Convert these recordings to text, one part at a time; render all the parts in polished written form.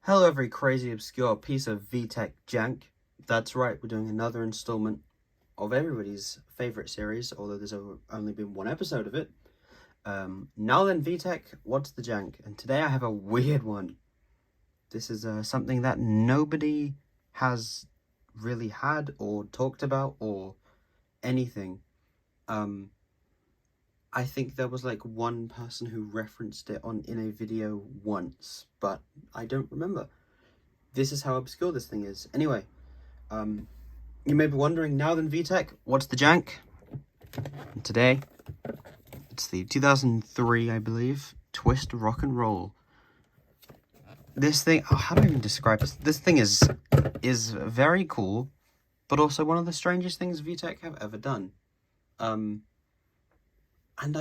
Hello every crazy obscure piece of VTech Jank. That's right, we're doing another installment of everybody's favourite series, although there's only been one episode of it. Now then VTech, what's the Jank? And today I have a weird one. This is something that nobody has really had or talked about or anything. I think there was like one person who referenced it in a video once, but I don't remember. This is how obscure this thing is. Anyway, you may be wondering, now then VTech, what's the Jank? And today, it's the 2003, I believe, Twist Rock and Roll. This thing, how do I even describe this? This thing is very cool, but also one of the strangest things VTech have ever done. And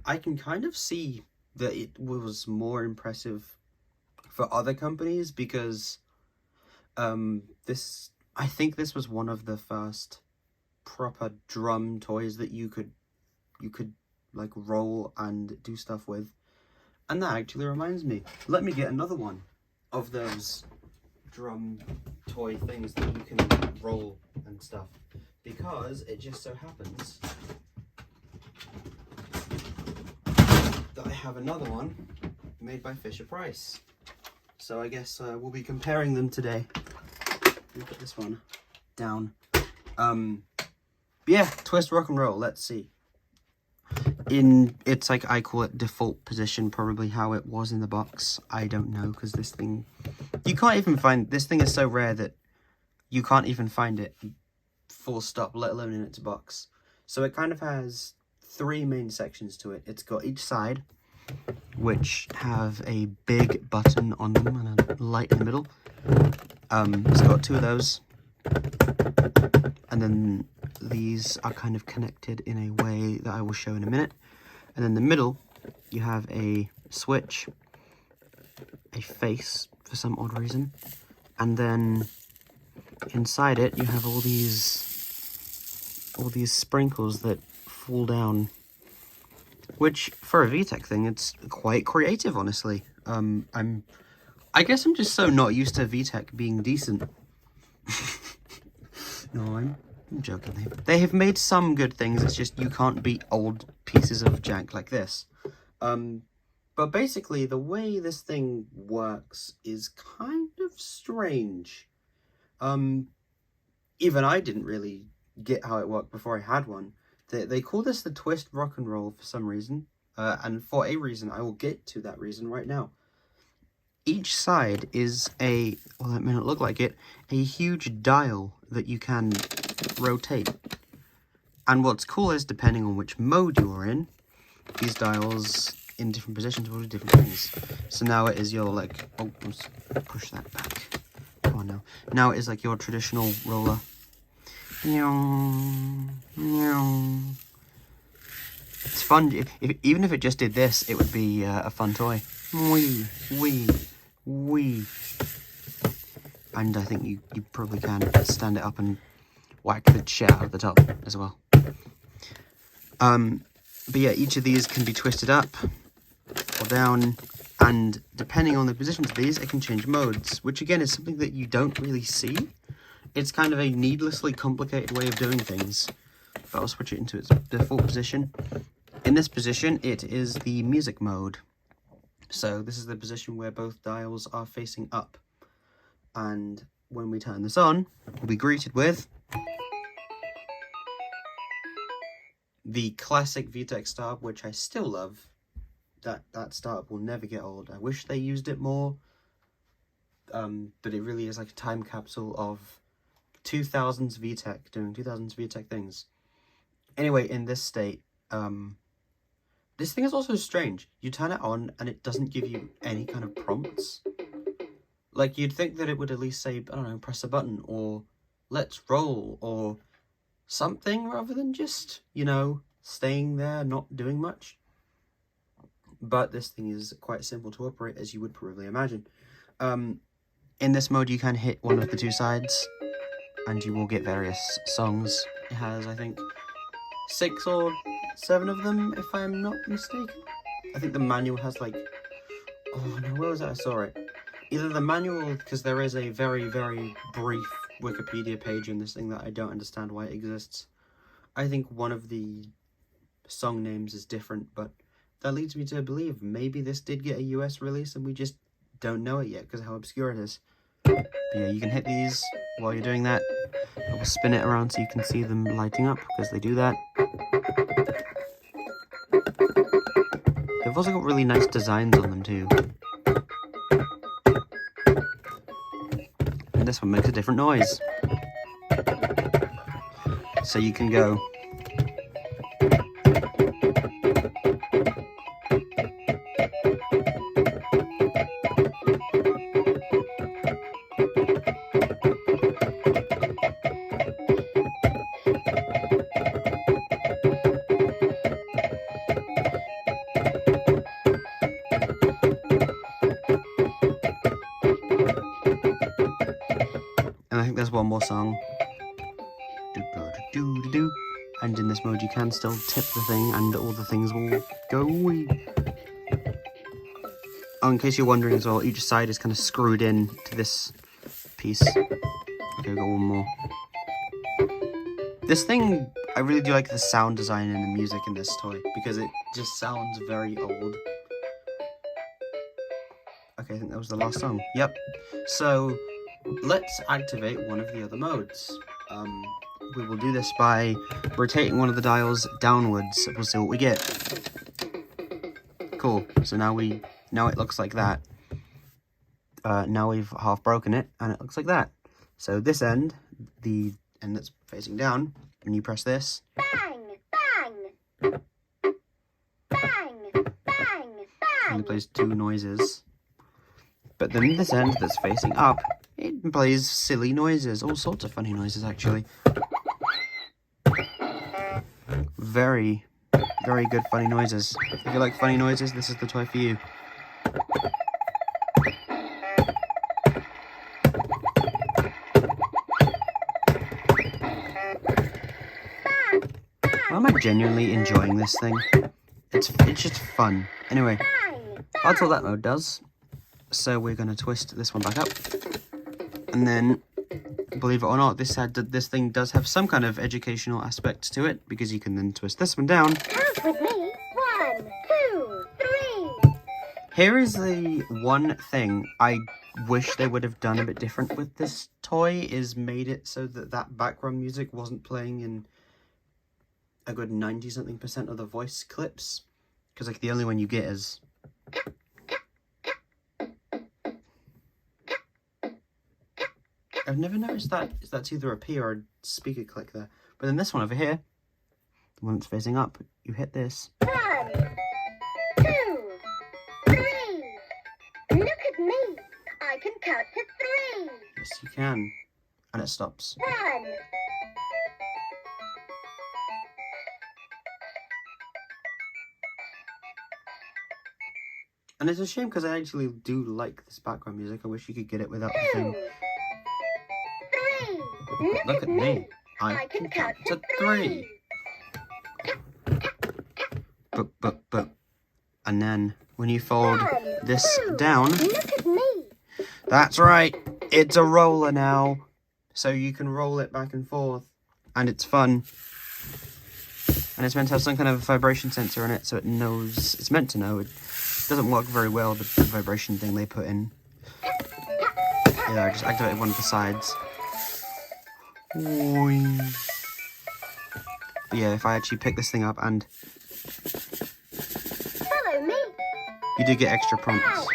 I can kind of see that it was more impressive for other companies because I think this was one of the first proper drum toys that you could like roll and do stuff with. And that actually reminds me, let me get another one of those drum toy things that you can roll and stuff, because it just so happens that I have another one made by Fisher-Price. So I guess we'll be comparing them today. Let me put this one down. Yeah, Twist Rock and Roll, let's see. It's like, I call it default position, probably how it was in the box. I don't know, because this thing, you can't even find, this thing is so rare that you can't even find it full stop, let alone in its box. So it kind of has three main sections to it. It's got each side, which have a big button on them and a light in the middle. It's got two of those, and then these are kind of connected in a way that I will show in a minute. And then the middle, you have a switch, a face for some odd reason, and then inside it you have all these sprinkles that fall down, which for a VTech thing, it's quite creative, honestly. I guess I'm just so not used to VTech being decent. No, I'm joking. They have made some good things, it's just you can't beat old pieces of jank like this. But basically, the way this thing works is kind of strange. Even I didn't really get how it worked before I had one. They call this the Twist Rock and Roll for some reason, and for a reason. I will get to that reason right now. Each side is well, that may not look like it, a huge dial that you can rotate. And what's cool is, depending on which mode you are in, these dials in different positions will do different things. So now it is your, like, oh, let's push that back. Come on now. Now it is like your traditional roller. It's fun. Even if it just did this, it would be a fun toy. Wee. And I think you probably can stand it up and whack the shit out of the top as well. But yeah, each of these can be twisted up or down, and depending on the positions of these, it can change modes, which again is something that you don't really see. It's kind of a needlessly complicated way of doing things. But I'll switch it into its default position. In this position, it is the music mode. So this is the position where both dials are facing up. And when we turn this on, we'll be greeted with the classic VTech startup, which I still love. That startup will never get old. I wish they used it more. But it really is like a time capsule of 2000s VTech, doing 2000s VTech things. Anyway, in this state, this thing is also strange. You turn it on and it doesn't give you any kind of prompts. Like, you'd think that it would at least say, I don't know, press a button, or let's roll, or something, rather than just, you know, staying there, not doing much. But this thing is quite simple to operate, as you would probably imagine. In this mode, you can hit one of the two sides, and you will get various songs. It has, I think, 6 or 7 of them, if I'm not mistaken. I think the manual has like, oh no, where was that? I saw it. either the manual, because there is a very, very brief Wikipedia page in this thing that I don't understand why it exists. I think one of the song names is different, but that leads me to believe maybe this did get a US release and we just don't know it yet because of how obscure it is. But yeah, you can hit these while you're doing that. I will spin it around so you can see them lighting up because they do that. They've also got really nice designs on them too. And this one makes a different noise. So you can go. And I think there's one more song. And in this mode you can still tip the thing and all the things will go away. Oh, in case you're wondering as well, each side is kind of screwed in to this piece. Okay, we've got one more. This thing, I really do like the sound design and the music in this toy because it just sounds very old. Okay, I think that was the last song. Yep. So, let's activate one of the other modes. We will do this by rotating one of the dials downwards. We'll see what we get. Cool. So now it looks like that. Now we've half broken it, and it looks like that. So this end, the end that's facing down, when you press this, bang, bang, bang, bang, bang. it plays two noises. But then this end that's facing up, it plays silly noises, all sorts of funny noises actually. Very, very good funny noises. If you like funny noises, this is the toy for you. Why am I genuinely enjoying this thing? It's just fun. Anyway, that's what that mode does. So we're going to twist this one back up. And then, believe it or not, this thing does have some kind of educational aspect to it, because you can then twist this one down. Count with me. 1, 2, 3. Here is the one thing I wish they would have done a bit different with this toy, is made it so that that background music wasn't playing in a good 90-something% of the voice clips. Because like the only one you get is... I've never noticed that. That's either a P or a speaker click there. But then this one over here, the one that's facing up, you hit this. 1, 2, 3. Look at me. I can count to 3. Yes, you can. And it stops. 1. And it's a shame because I actually do like this background music. I wish you could get it without the thing. 3. Look at me. I can count to 3. But. And then when you fold this down, Look at me. that's right. It's a roller now. So you can roll it back and forth. And it's fun. And it's meant to have some kind of vibration sensor in it, so it knows, it's meant to know. It doesn't work very well, the vibration thing they put in. Yeah, I just activated one of the sides. But yeah, if I actually pick this thing up and... Follow me. You do get extra prompts.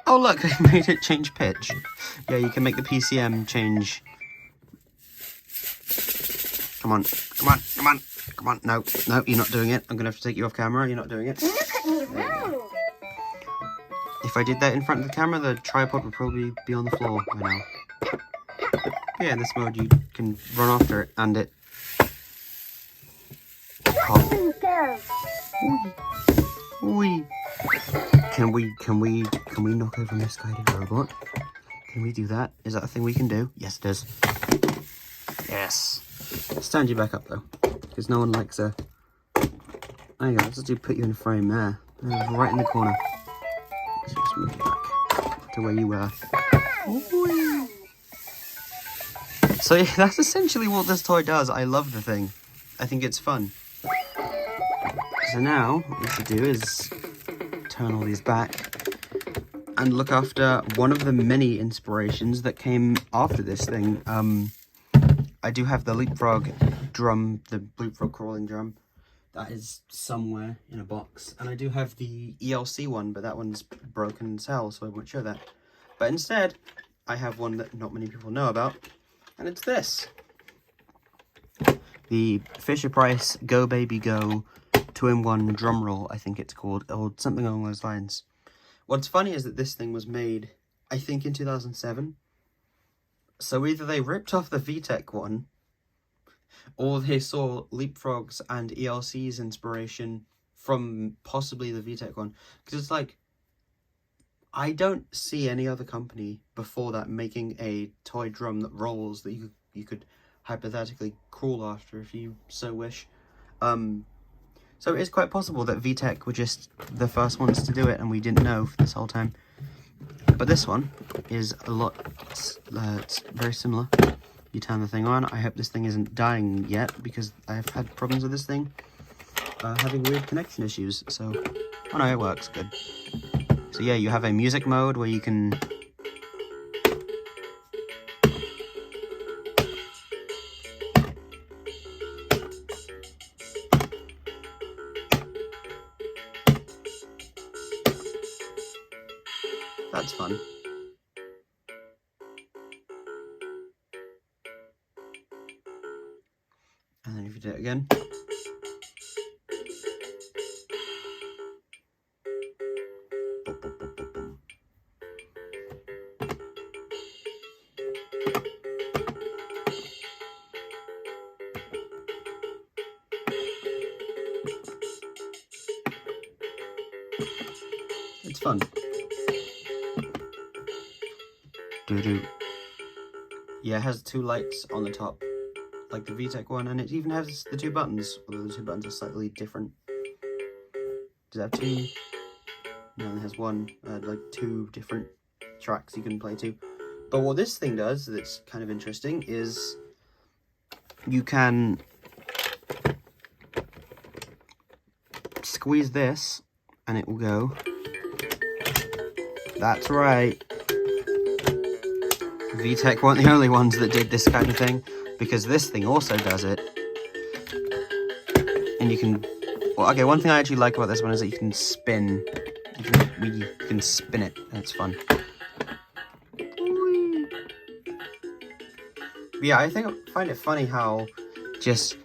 Oh look, I made it change pitch. Yeah, you can make the PCM change. Come on, come on, come on, come on. No, you're not doing it. I'm going to have to take you off camera. You're not doing it. Look at me roll. If I did that in front of the camera, the tripod would probably be on the floor by now. But yeah, in this mode you can run after it and it... Let me go. Wee. Can we knock over a misguided robot? Can we do that? Is that a thing we can do? Yes, it is. Yes. Stand you back up though, because no one likes a... There you go, let's just put you in frame there. Right in the corner. Let's just move you back. to where you were. So yeah, that's essentially what this toy does. I love the thing. I think it's fun. So now, what we should do is turn all these back and look after one of the many inspirations that came after this thing. I do have the leapfrog drum, the leapfrog crawling drum. That is somewhere in a box. And I do have the ELC one, but that one's broken and sell, so I won't show that. But instead, I have one that not many people know about, and it's this. The Fisher-Price Go Baby Go 2-in-1 drum roll, I think it's called, or something along those lines. What's funny is that this thing was made, I think, in 2007. So either they ripped off the VTech one, or they saw Leapfrog's and ELC's inspiration from possibly the VTech one. Because it's like, I don't see any other company before that making a toy drum that rolls that you could hypothetically crawl after if you so wish. So it is quite possible that VTech were just the first ones to do it and we didn't know for this whole time. But this one is a lot, it's very similar. You turn the thing on. I hope this thing isn't dying yet because I've had problems with this thing having weird connection issues. So, oh no, it works, good. So yeah, you have a music mode where you can that's fun. And then if you do it again. It's fun. Doo-doo. Yeah, it has two lights on the top, like the VTech one, and it even has the two buttons, although the two buttons are slightly different. Does it have two? No, it has one, like two different tracks you can play to. But what this thing does that's kind of interesting is you can squeeze this and it will go. That's right. VTech weren't the only ones that did this kind of thing, because this thing also does it. And you can, well, okay, one thing I actually like about this one is that you can spin. You can spin it, and it's fun. But yeah, I find it funny how just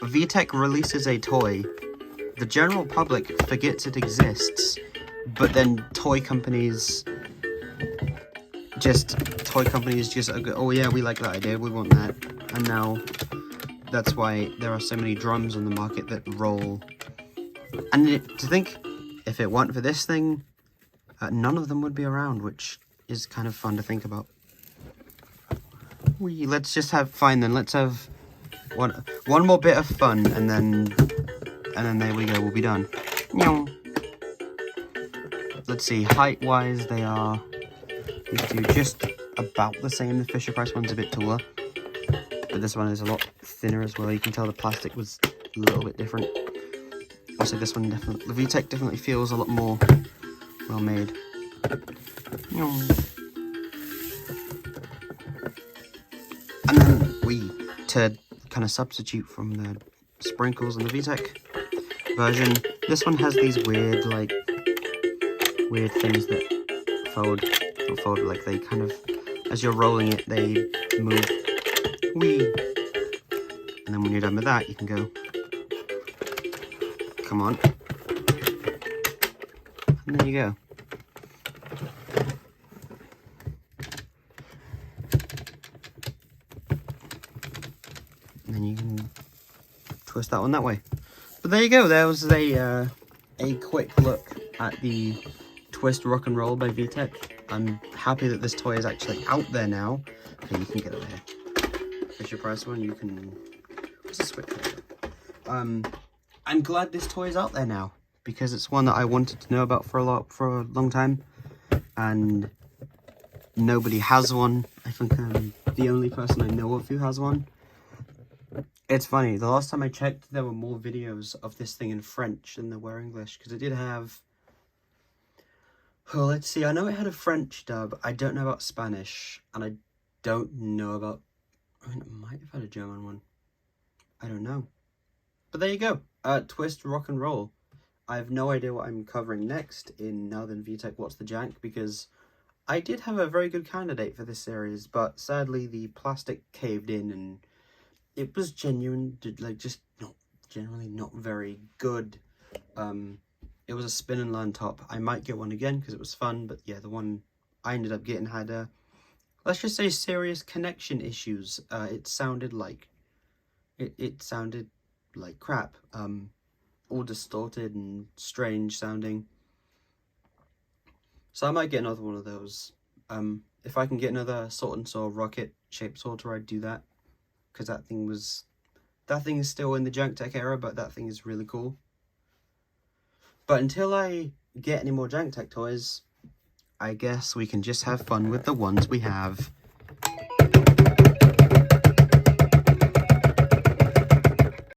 VTech releases a toy, the general public forgets it exists, but then toy companies just oh yeah, we like that idea, we want that. And now that's why there are so many drums on the market that roll. And to think, if it weren't for this thing, none of them would be around, which is kind of fun to think about. Let's just have fun then. Let's have one more bit of fun, and then there we go. We'll be done. Let's see. Height-wise, they are these two just about the same. The Fisher-Price one's a bit taller, but this one is a lot thinner as well. You can tell the plastic was a little bit different. Also, this one definitely, the VTech definitely feels a lot more well made. And then to kind of substitute from the sprinkles in the VTech version, this one has these weird things that fold, like they kind of, as you're rolling it, they move. And then when you're done with that, you can go, come on. And there you go. And then you can twist that one that way. But there you go. There was a quick look at the Twist Rock and Roll by VTech. I'm happy that this toy is actually out there now. Okay, you can get over here. Fisher-Price one, you can. What's the switch? I'm glad this toy is out there now, because it's one that I wanted to know about for a long time, and nobody has one. I think I'm the only person I know of who has one. It's funny, the last time I checked, there were more videos of this thing in French than there were English, because it did have... Well, let's see, I know it had a French dub, I don't know about Spanish, and I don't know about... I mean, it might have had a German one. I don't know. But there you go, Twist Rock and Roll. I have no idea what I'm covering next in Now Then VTech What's the Jank, because I did have a very good candidate for this series, but sadly the plastic caved in and it was genuine, like, just not, generally not very good. It was a spin and learn top. I might get one again because it was fun, but yeah, the one I ended up getting had let's just say serious connection issues. It sounded like, it sounded like crap. All distorted and strange sounding. So I might get another one of those. If I can get another Sword and Saw rocket shaped sorter, I'd do that. Because that thing is still in the junk tech era, but that thing is really cool. But until I get any more junk tech toys, I guess we can just have fun with the ones we have.